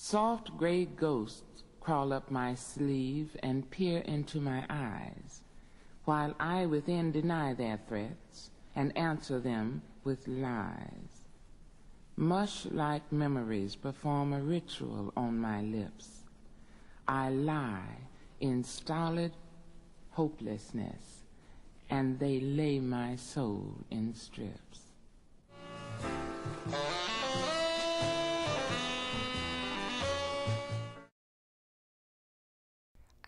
Soft gray ghosts crawl up my sleeve and peer into my eyes, while I within deny their threats and answer them with lies. Mush-like memories perform a ritual on my lips. I lie in stolid hopelessness, and they lay my soul in strips.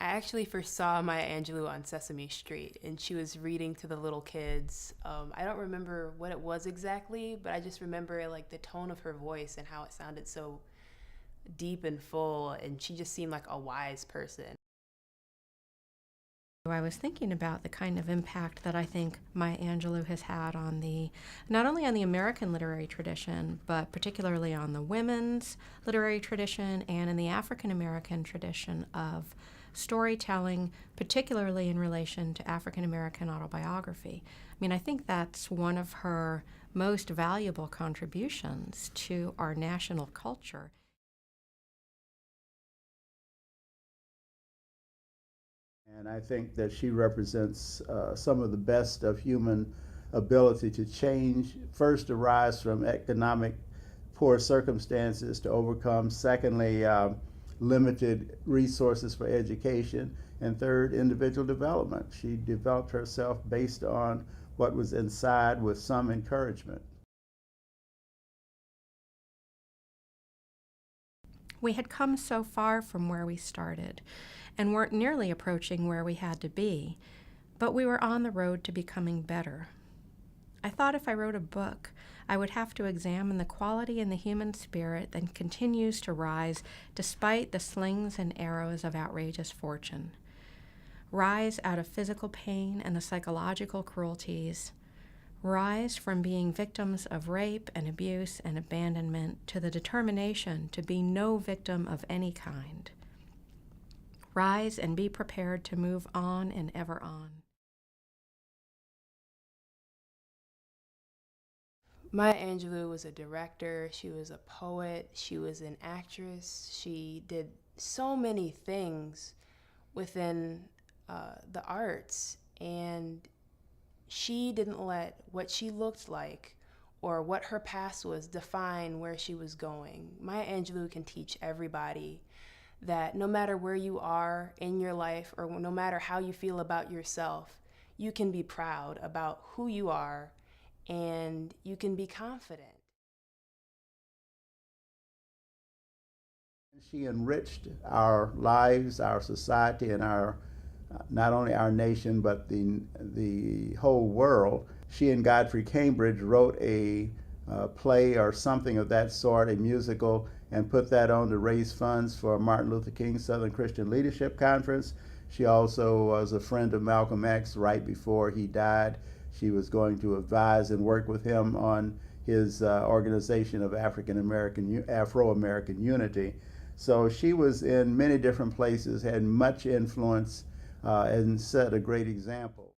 I actually first saw Maya Angelou on Sesame Street, and she was reading to the little kids. I don't remember what it was exactly, but I just remember like the tone of her voice and how it sounded so deep and full, and she just seemed like a wise person. I was thinking about the kind of impact that I think Maya Angelou has had on not only on the American literary tradition, but particularly on the women's literary tradition and in the African American tradition of storytelling, particularly in relation to African American autobiography. I mean, I think that's one of her most valuable contributions to our national culture. And I think that she represents some of the best of human ability to change, first to rise from economic poor circumstances to overcome, secondly, limited resources for education, and third, individual development. She developed herself based on what was inside with some encouragement. We had come so far from where we started and weren't nearly approaching where we had to be, but we were on the road to becoming better. I thought if I wrote a book, I would have to examine the quality in the human spirit that continues to rise despite the slings and arrows of outrageous fortune. Rise out of physical pain and the psychological cruelties. Rise from being victims of rape and abuse and abandonment to the determination to be no victim of any kind. Rise and be prepared to move on and ever on. Maya Angelou was a director, she was a poet, she was an actress, she did so many things within the arts, and she didn't let what she looked like or what her past was define where she was going. Maya Angelou can teach everybody that no matter where you are in your life or no matter how you feel about yourself, you can be proud about who you are and you can be confident. She enriched our lives, our society, and our not only our nation, but the whole world. She and Godfrey Cambridge wrote a play or something of that sort, a musical, and put that on to raise funds for Martin Luther King Southern Christian Leadership Conference. She also was a friend of Malcolm X right before he died. She was going to advise and work with him on his organization of Afro-American unity. So she was in many different places, had much influence, and set a great example.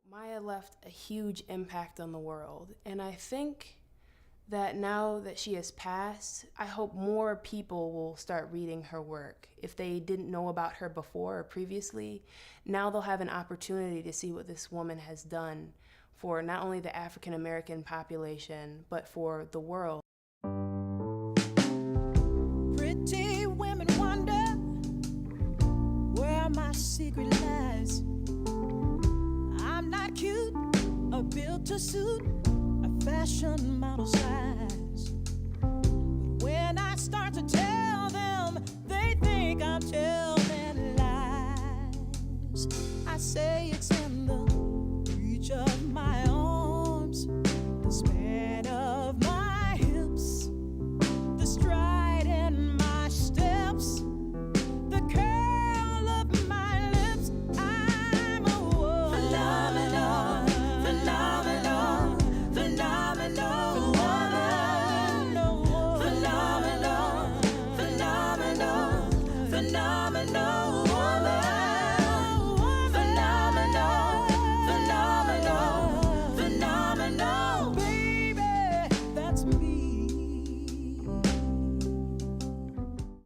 Maya left a huge impact on the world, and I think that now that she has passed, I hope more people will start reading her work. If they didn't know about her before or previously, now they'll have an opportunity to see what this woman has done for not only the African American population, but for the world. Pretty women wonder where my secret lies. I'm not cute or built to suit a fashion model size.